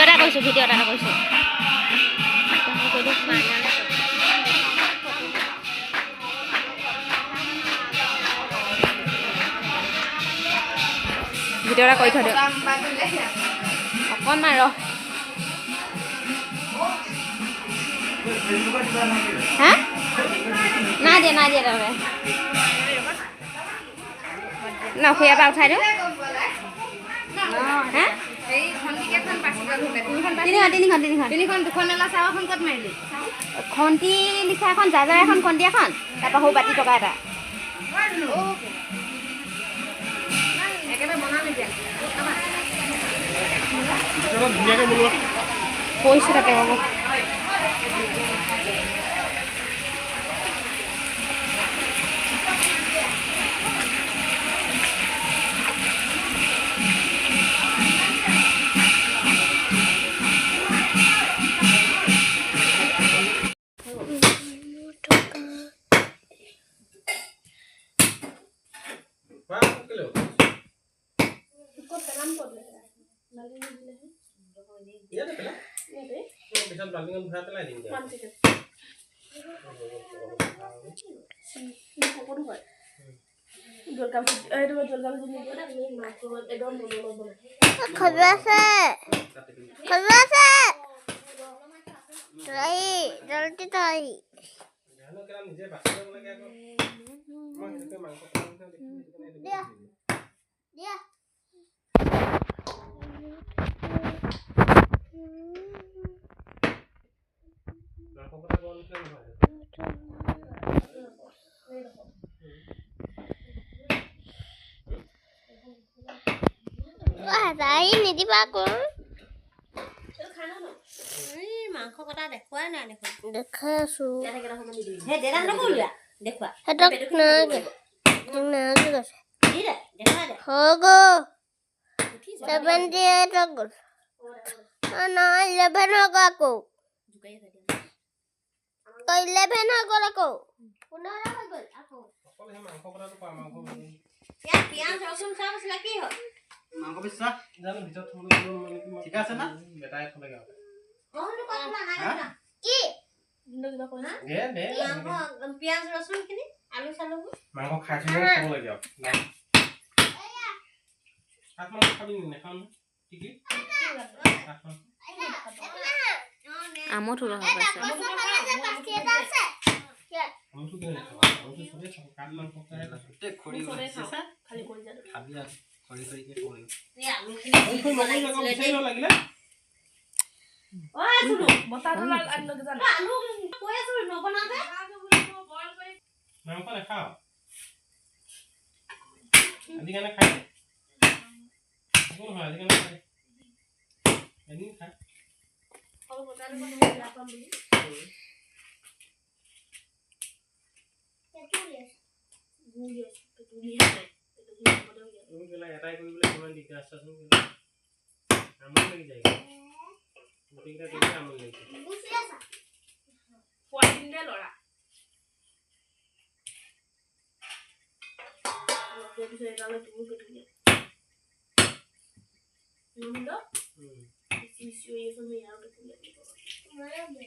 Video এটা কৰিছোঁ video এটা কৰিছোঁ ভিডিও এটা কৰি থৈ দিয়ক অকণমান ৰহ হা নাই দিয়া তাৰমানে নখুৰীয়াৰ পৰা উঠাই দিওঁ হা খন্তি লিখা এখন জাজাৰ এখন খন্তি এখন তাৰপৰা সৰু বাতি টকা এটা কৈছোঁ তাতে হ'ব নিদিবা আকৌ মাংস কটা দেখুৱাই নাই দেখোন দেখাই আছো মাংস পিছা জানো ভিতৰত থলো ঠিক আছে না বেটাই থলে গা কি দিনটো কই না দে মাংস পিয়াজ ৰসুন কিনি আলু চালু মাংস খাইছো খাব লাগে না হাত মাংস খাবি নে খাম কি কি আমো থলো হবে আছে আমটো কেনে খাবা আমটো সবে কাট মাংস খাই না তে খড়ি আছে খালি কৰি যা খাবি আর খড়ি খড়ি কে খড়ি এ আলু খিনি লাগিলে ওই শুনো মতাটো লাগ আনলো জানা আলু কই আছো নবনা দে মাংস না খাও আদি কানে খাই কোন হয় আদি কানে খাই এদিন খা আৰু বজাৰে কোন লাপাম বলি এটাই কৰিবলৈ কিমান দিগদাৰ আছে আমনি লাগি যায় গোটেইটা দিলে আমনি লাগে বুঝি আছা কোৱাদিন দে লৰা অলপ পিছে এটালে তুমি কেটুলে নুন্দো সিসিও এসো মে আর কেটুলে মারা দে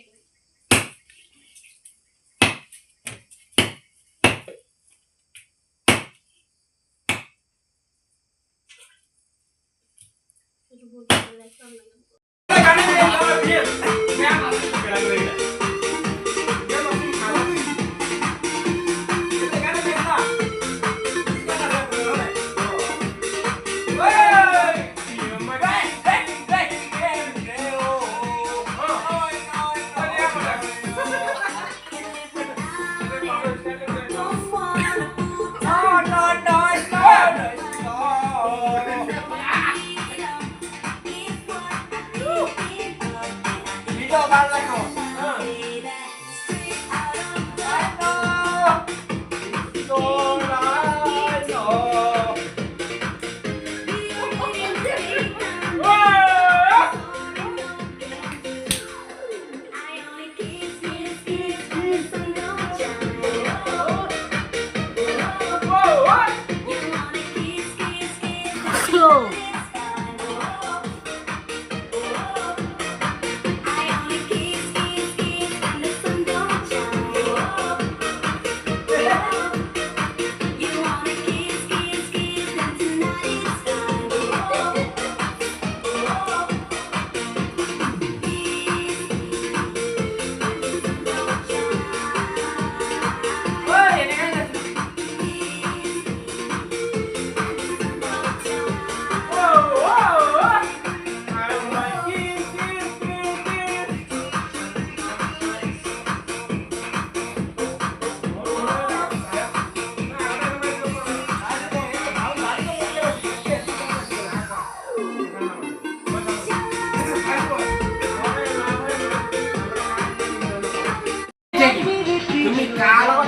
তুমি কালো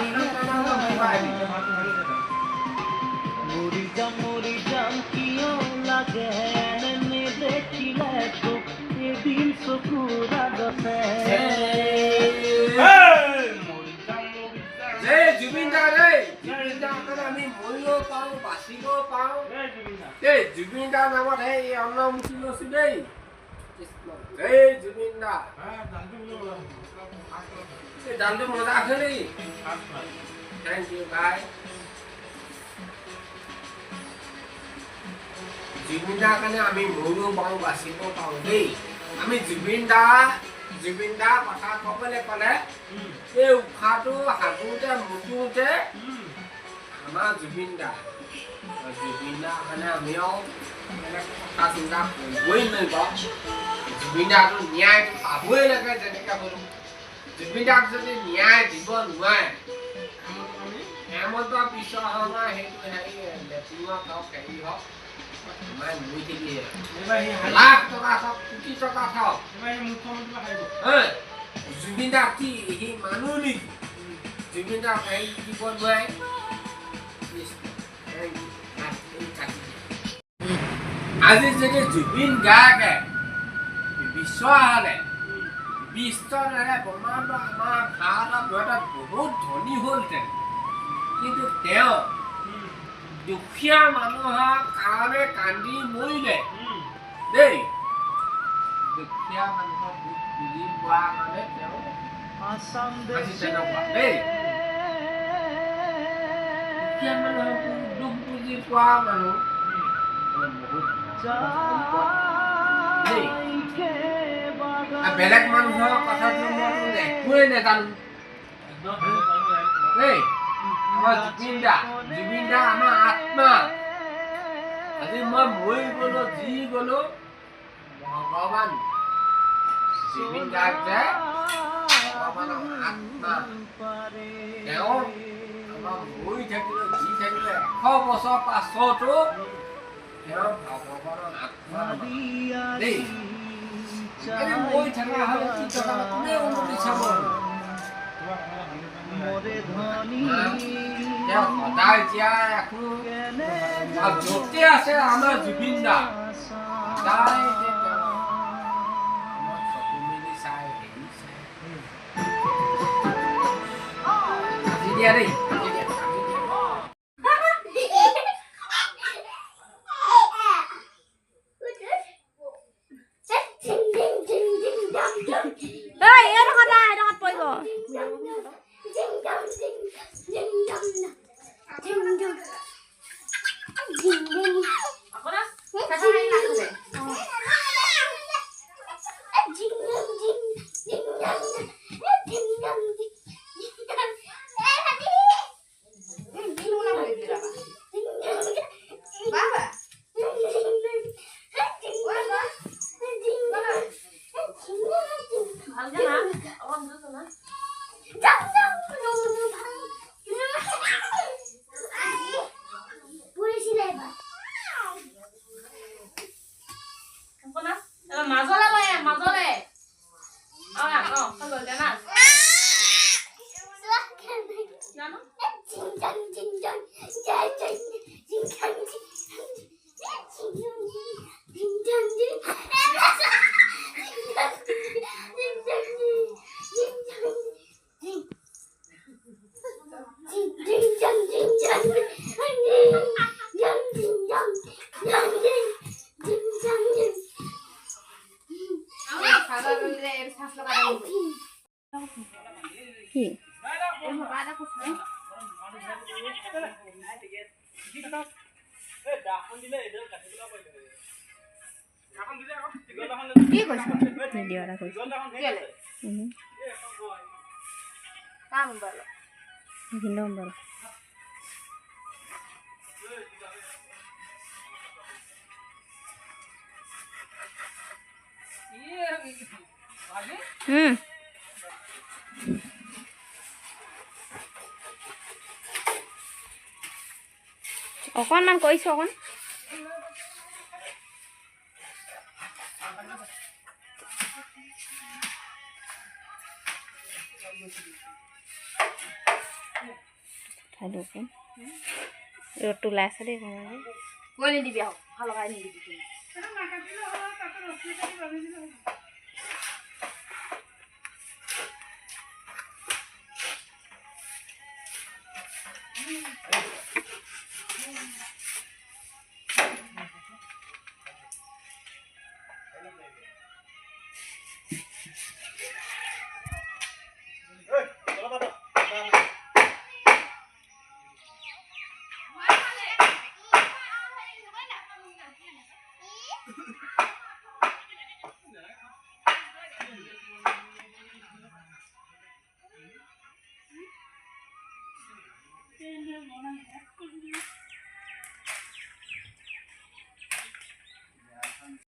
মরি যাম কিয় লাগে এনে দেখিলে তো এদিন চকুৰ আগতে জুবিন দা আমি মৰিব পাৰো বাচিব পাৰো জুবিন দাৰ নামত সেই অন্ন মুচি লৈছো দেই জুবিন দা দামটো মজা আছে নেকি থেংক ইউ বাই জুবিন দাৰ কাৰণে আমি মৰিব পাৰো বাচিব পাৰো দেই আমি জুবিন দা কথা ক'বলৈ ক'লে এই উশাহটো হাঁটোতে মুঠোতে আমাৰ জুবিন দাৰ কাৰণে আমি আৰু কথা চিন্তা কৰিবই নোৱাৰিব জুবিন দাটো ন্যায়টো পাবই লাগে যেনেকৈ হ'লেও জুবিন দাক যদি ন্যায় দিব নোৱাৰে হেমন্ত বিশ্ব শৰ্মা সেইটো হেৰি লেট্ৰিনত হওক হেৰি হওক লাখ টকা হওক কোটি টকা হওক জুবিন দা কি সি মানুহ নেকি জুবিন দা হেৰি দিব নোৱাৰে আজি যদি জুবিন গাৰ্গে বিশ্ব হ'লে বিশ্বৰে ব্ৰহ্মাণ্ড আমাৰ ভাৰতৰ বহুত ধনী হ'লহেঁতেন কিন্তু তেওঁ দুখীয়া মানুহৰ কাৰণে কান্দি মৰিলে দেই দুখীয়া মানুহৰ দুখ বুজি পোৱা কাৰণে তেওঁ তেনেকুৱা দেই দুখীয়া মানুহৰ দুখ বুজি পোৱা মানুহ বেলেগ মানুহৰ কথাটো মই একোৱেই নাজানো দেই আমাৰ জুবিন দা আমাৰ আত্মা আজি মই মৰি গলো যি গলো ভগৱান জুবিন দাক যে ভগৱানৰ আত্মা তেওঁ আমাৰ মৰি থাকিলে যি থাকিলে 100 বছৰ পাছতো তেওঁ ভগৱানৰ আত্মা দেই মৰি থকা হ'লে কি থকা কোনে অনুমতি চাব সদায় জীয়াই ৰাখো আৰু য'তে আছে আমাৰ জুবিন দা সদায় চকু মেলি চাই হেৰি চাই আজি দিয়া দেই অকণমান কৰিছোঁ অকণ Hello, kan? Rotu last day, kan? Kau ni di biar, kalau kau ni di biar.